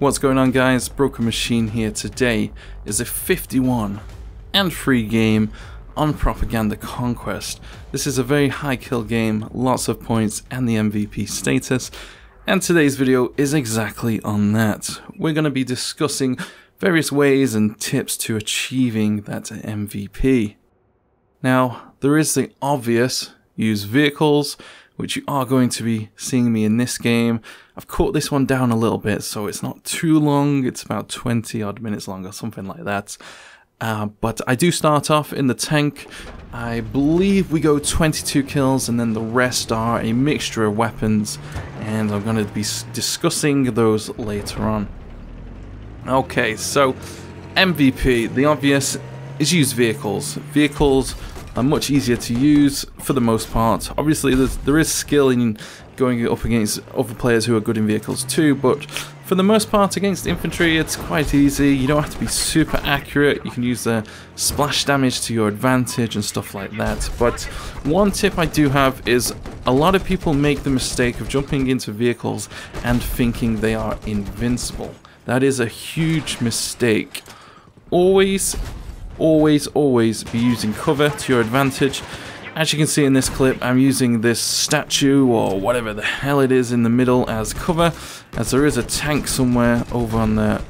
What's going on, guys? Broken Machine here. Today is a 51 and free game on Propaganda Conquest. This is a very high kill game, lots of points and the MVP status, and today's video is exactly on that. We're going to be discussing various ways and tips to achieving that MVP. Now, there is the obvious: use vehicles, which you are going to be seeing me in this game. I've cut this one down a little bit, so it's not too long. It's about 20 odd minutes long or something like that. But I do start off in the tank. I believe we go 22 kills, and then the rest are a mixture of weapons, and I'm going to be discussing those later on. Okay, so MVP, the obvious is use vehicles. Vehicles are much easier to use for the most part. Obviously there is skill in going up against other players who are good in vehicles too, but for the most part against infantry it's quite easy. You don't have to be super accurate. You can use the splash damage to your advantage and stuff like that. But one tip I do have is a lot of people make the mistake of jumping into vehicles and thinking they are invincible. That is a huge mistake. Always be using cover to your advantage. As you can see in this clip, I'm using this statue or whatever the hell it is in the middle as cover, as there is a tank somewhere over on the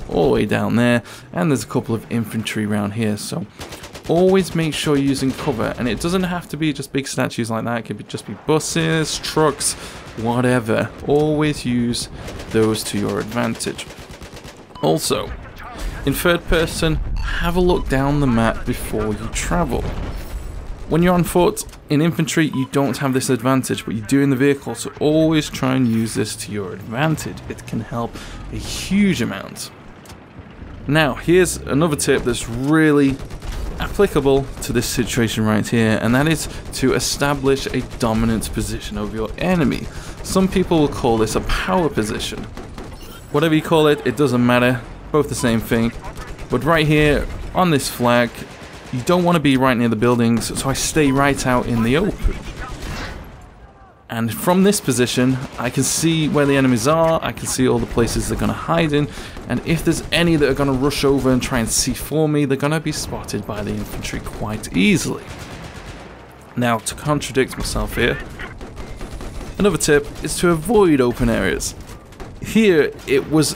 all the way down there, and there's a couple of infantry around here. So always make sure you're using cover, and it doesn't have to be just big statues like that. It could just be buses, trucks, whatever. Always use those to your advantage. Also, in third person, have a look down the map before you travel. When you're on foot, in infantry, you don't have this advantage, but you do in the vehicle, so always try and use this to your advantage. It can help a huge amount. Now, here's another tip that's really applicable to this situation right here, and that is to establish a dominant position over your enemy. Some people will call this a power position. Whatever you call it, it doesn't matter. Both the same thing. But right here on this flag, you don't want to be right near the buildings, so I stay right out in the open. And from this position, I can see where the enemies are, I can see all the places they're going to hide in, and if there's any that are going to rush over and try and C4 me, they're going to be spotted by the infantry quite easily. Now, to contradict myself here, another tip is to avoid open areas. Here, it was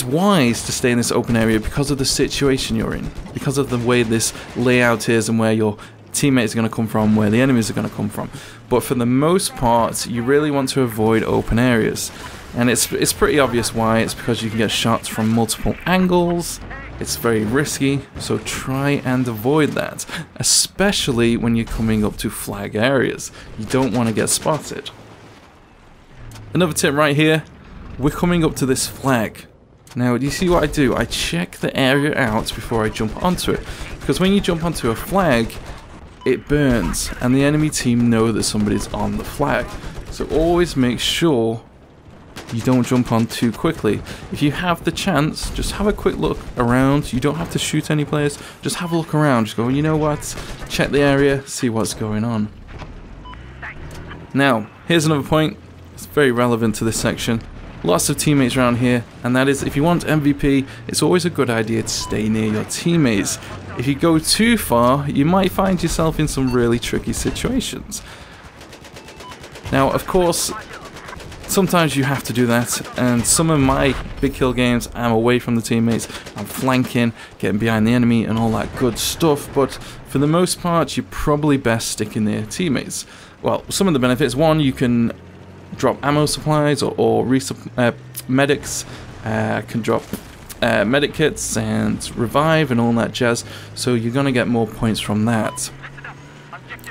wise to stay in this open area because of the situation you're in, because of the way this layout is and where your teammates are going to come from, where the enemies are going to come from. But for the most part, you really want to avoid open areas. And it's pretty obvious why. It's because you can get shots from multiple angles. It's very risky, so try and avoid that, especially when you're coming up to flag areas. You don't want to get spotted. Another tip right here, we're coming up to this flag. Now, do you see what I do? I check the area out before I jump onto it, because when you jump onto a flag, it burns, and the enemy team know that somebody's on the flag. So always make sure you don't jump on too quickly. If you have the chance, just have a quick look around. You don't have to shoot any players, just have a look around. Just go, you know what? Check the area, see what's going on. Now, here's another point. It's very relevant to this section. Lots of teammates around here, and that is, if you want MVP, it's always a good idea to stay near your teammates. If you go too far, you might find yourself in some really tricky situations. Now, of course, sometimes you have to do that, and some of my big kill games, I'm away from the teammates, I'm flanking, getting behind the enemy and all that good stuff, but for the most part, you're probably best sticking near teammates. Well, some of the benefits: one, you can drop ammo supplies or medics, can drop medic kits and revive and all that jazz, so you're going to get more points from that.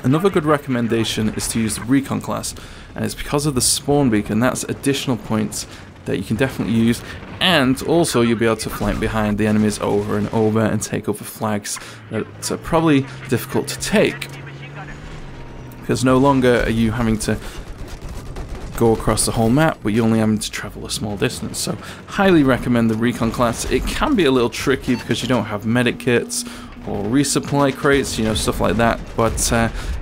Another good recommendation is to use the recon class, and it's because of the spawn beacon. That's additional points that you can definitely use, and also you'll be able to flank behind the enemies over and over and take over flags that are probably difficult to take, because no longer are you having to go across the whole map, but you're only having to travel a small distance. So highly recommend the recon class. It can be a little tricky because you don't have medic kits or resupply crates, you know, stuff like that. But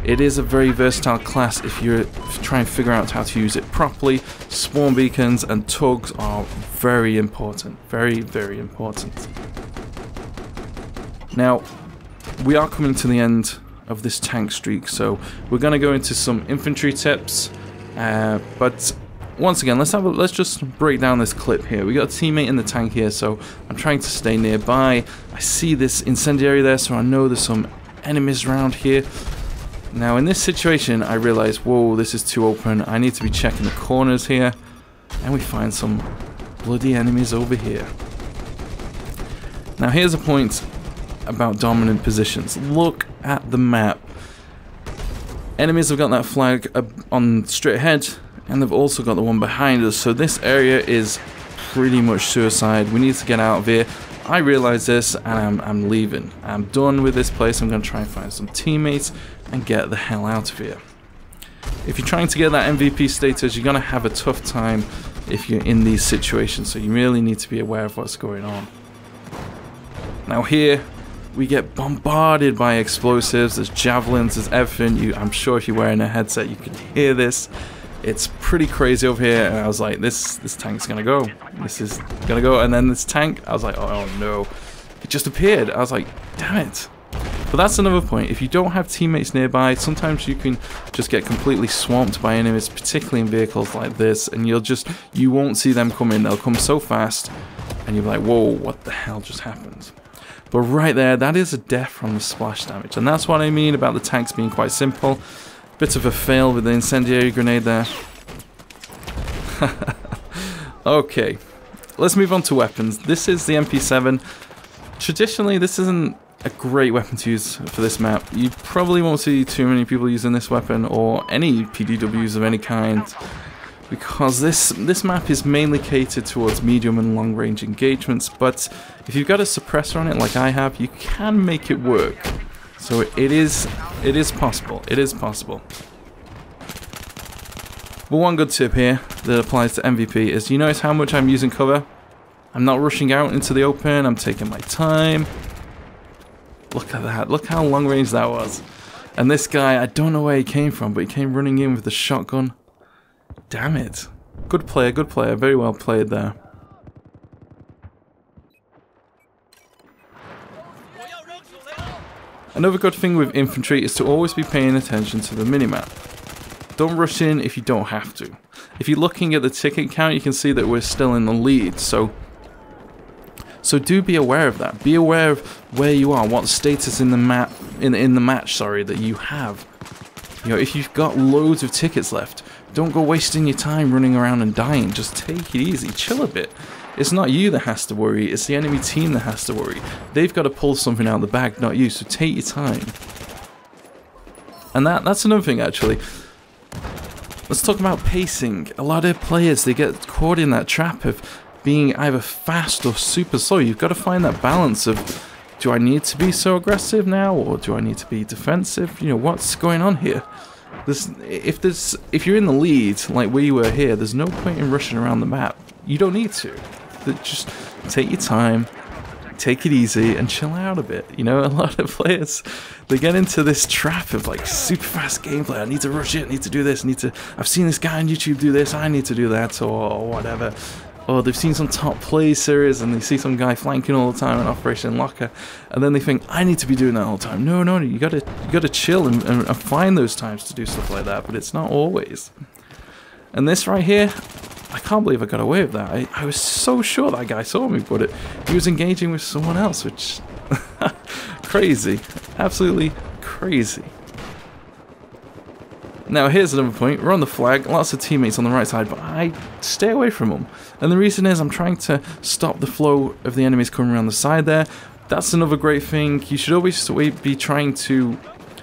it is a very versatile class if you try and figure out how to use it properly. Spawn beacons and tugs are very important, very, very important. Now, we are coming to the end of this tank streak, so we're going to go into some infantry tips. But once again, let's just break down this clip here. We got a teammate in the tank here, so I'm trying to stay nearby. I see this incendiary there, so I know there's some enemies around here. Now in this situation, I realize, whoa, this is too open. I need to be checking the corners here, and we find some bloody enemies over here. Now here's a point about dominant positions. Look at the map. Enemies have got that flag on straight ahead, and they've also got the one behind us, so this area is pretty much suicide. We need to get out of here. I realize this, and I'm leaving. I'm done with this place. I'm going to try and find some teammates and get the hell out of here. If you're trying to get that MVP status, you're going to have a tough time if you're in these situations, so you really need to be aware of what's going on. Now here, we get bombarded by explosives. There's javelins, there's everything. I'm sure if you're wearing a headset, you can hear this. It's pretty crazy over here, and I was like, this tank's gonna go. This is gonna go, and then this tank, I was like, oh no. It just appeared. I was like, damn it. But that's another point. If you don't have teammates nearby, sometimes you can just get completely swamped by enemies, particularly in vehicles like this, and you won't see them coming. They'll come so fast, and you'll be like, whoa, what the hell just happened? But right there, that is a death from the splash damage, and that's what I mean about the tanks being quite simple. Bit of a fail with the incendiary grenade there. Okay, let's move on to weapons. This is the MP7. Traditionally, this isn't a great weapon to use for this map. You probably won't see too many people using this weapon, or any PDWs of any kind, because this map is mainly catered towards medium and long range engagements. But if you've got a suppressor on it like I have, you can make it work. So it is possible. It is possible. But one good tip here that applies to MVP is, you notice how much I'm using cover? I'm not rushing out into the open. I'm taking my time. Look at that. Look how long range that was. And this guy, I don't know where he came from, but he came running in with the shotgun. Damn it. Good player, good player. Very well played there. Another good thing with infantry is to always be paying attention to the minimap. Don't rush in if you don't have to. If you're looking at the ticket count, you can see that we're still in the lead, so do be aware of that. Be aware of where you are, what status in the map, in the match, sorry, that you have. You know, if you've got loads of tickets left, don't go wasting your time running around and dying. Just take it easy, chill a bit. It's not you that has to worry, it's the enemy team that has to worry. They've got to pull something out of the bag, not you, so take your time. And that's another thing, actually. Let's talk about pacing. A lot of players, they get caught in that trap of being either fast or super slow. You've got to find that balance of, do I need to be so aggressive now, or do I need to be defensive? You know, what's going on here? If you're in the lead, like we were here, there's no point in rushing around the map. You don't need to. Just take your time, take it easy, and chill out a bit. You know, a lot of players, they get into this trap of like super fast gameplay. I need to rush it, I need to do this, I've seen this guy on YouTube do this, I need to do that, or whatever. Or they've seen some top play series and they see some guy flanking all the time in Operation Locker, and then they think, I need to be doing that all the time. No, you gotta chill and find those times to do stuff like that, but it's not always. And this right here, I can't believe I got away with that. I was so sure that guy saw me, but he was engaging with someone else, which... crazy. Absolutely crazy. Now here's another point. We're on the flag, lots of teammates on the right side, but I stay away from them. And the reason is I'm trying to stop the flow of the enemies coming around the side there. That's another great thing. You should always be trying to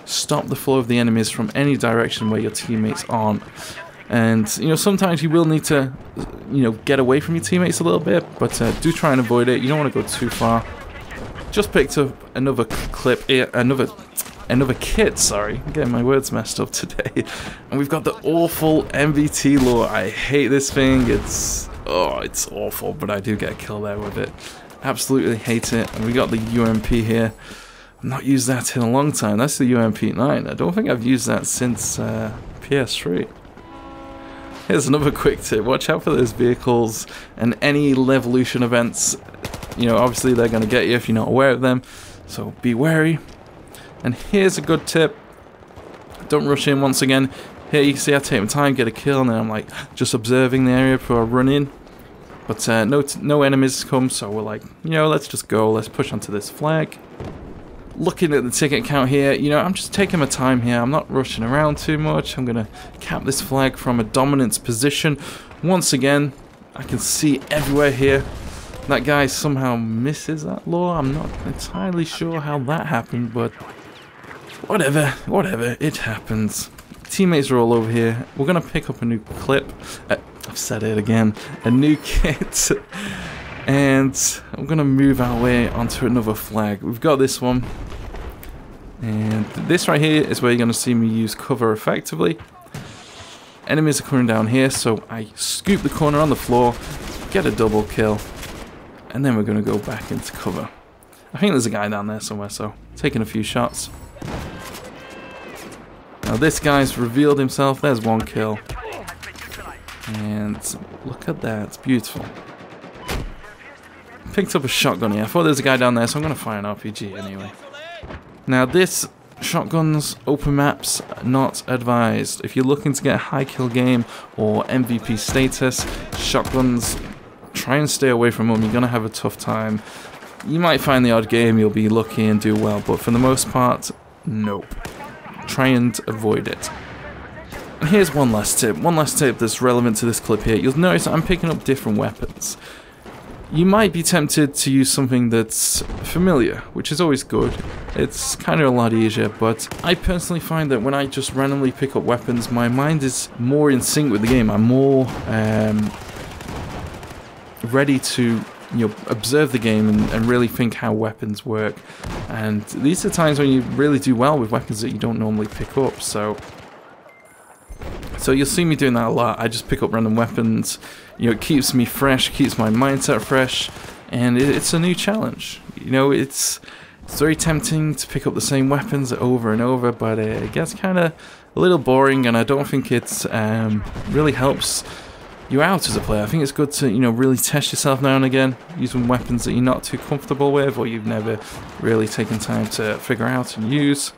stop the flow of the enemies from any direction where your teammates aren't. And, you know, sometimes you will need to, you know, get away from your teammates a little bit, but do try and avoid it. You don't want to go too far. Just picked up another clip, another kit, sorry. I'm getting my words messed up today. And we've got the awful MVT lure. I hate this thing. It's awful, but I do get a kill there with it. Absolutely hate it. And we got the UMP here. Not used that in a long time. That's the UMP9. I don't think I've used that since PS3. Here's another quick tip. Watch out for those vehicles and any Levolution events. You know, obviously they're going to get you if you're not aware of them. So be wary. And here's a good tip. Don't rush in once again. Here you can see I take my time, get a kill, and then I'm like just observing the area before I run in. But no enemies come, so we're like, you know, let's just go. Let's push onto this flag. Looking at the ticket count here, you know, I'm just taking my time here. I'm not rushing around too much. I'm going to cap this flag from a dominance position. Once again, I can see everywhere here. That guy somehow misses that law. I'm not entirely sure how that happened, but whatever, it happens. Teammates are all over here. We're going to pick up a new clip. I've said it again. A new kit. And I'm going to move our way onto another flag. We've got this one. And this right here is where you're going to see me use cover effectively. Enemies are coming down here, so I scoop the corner on the floor, get a double kill, and then we're going to go back into cover. I think there's a guy down there somewhere, so taking a few shots. Now this guy's revealed himself. There's one kill. And look at that, it's beautiful. Picked up a shotgun here. I thought there was a guy down there, so I'm going to fire an RPG anyway. Now this, shotguns, open maps, not advised. If you're looking to get a high kill game or MVP status, shotguns, try and stay away from them. You're going to have a tough time. You might find the odd game, you'll be lucky and do well, but for the most part, nope. Try and avoid it. And here's one last tip that's relevant to this clip here. You'll notice I'm picking up different weapons. You might be tempted to use something that's familiar, which is always good. It's kind of a lot easier, but I personally find that when I just randomly pick up weapons, my mind is more in sync with the game. I'm more ready to, you know, observe the game and really think how weapons work. And these are times when you really do well with weapons that you don't normally pick up. So you'll see me doing that a lot. I just pick up random weapons. You know, it keeps me fresh, keeps my mindset fresh, and it's a new challenge. You know, it's very tempting to pick up the same weapons over and over, but it gets kind of a little boring, and I don't think it really helps you out as a player. I think it's good to, you know, really test yourself now and again, using weapons that you're not too comfortable with, or you've never really taken time to figure out and use.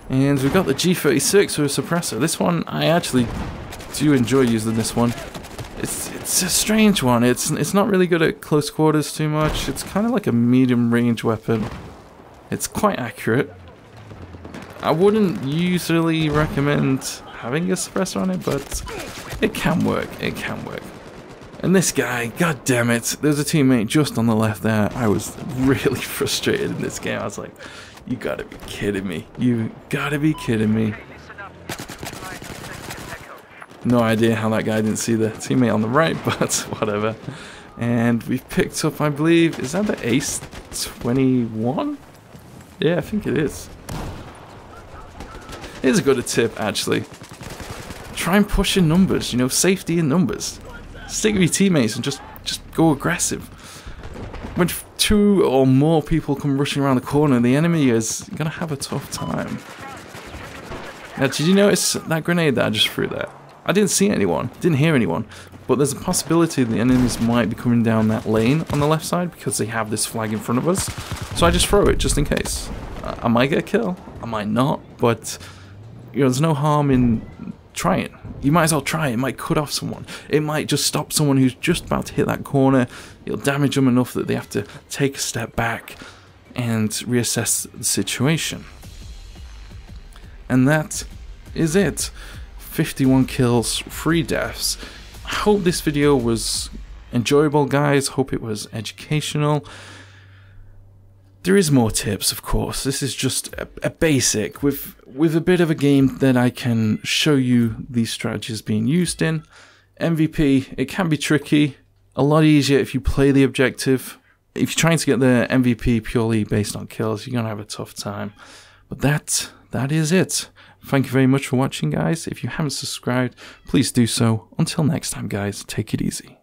And we've got the G36 with a suppressor. This one, I actually do enjoy using this one. It's a strange one. It's not really good at close quarters too much. It's kind of like a medium range weapon. It's quite accurate. I wouldn't usually recommend having a suppressor on it, but it can work. It can work. And this guy, god damn it, there's a teammate just on the left there. I was really frustrated in this game. I was like, you gotta be kidding me. You gotta be kidding me. No idea how that guy didn't see the teammate on the right, but whatever. And we've picked up, I believe, is that the Ace 21? Yeah, I think it is. Here's a good tip, actually. Try and push in numbers, you know, safety in numbers. Stick with your teammates and just go aggressive. When two or more people come rushing around the corner, the enemy is going to have a tough time. Now, did you notice that grenade that I just threw there? I didn't see anyone, didn't hear anyone, but there's a possibility the enemies might be coming down that lane on the left side because they have this flag in front of us. So I just throw it just in case. I might get a kill, I might not, but you know, there's no harm in trying. You might as well try. It might cut off someone. It might just stop someone who's just about to hit that corner. It'll damage them enough that they have to take a step back and reassess the situation. And that is it. 51 kills, 3 deaths. I hope this video was enjoyable, guys. Hope it was educational. There is more tips, of course. This is just a basic with a bit of a game that I can show you these strategies being used in. MVP, it can be tricky. A lot easier if you play the objective. If you're trying to get the MVP purely based on kills, you're going to have a tough time. But that is it. Thank you very much for watching, guys. If you haven't subscribed, please do so. Until next time, guys, take it easy.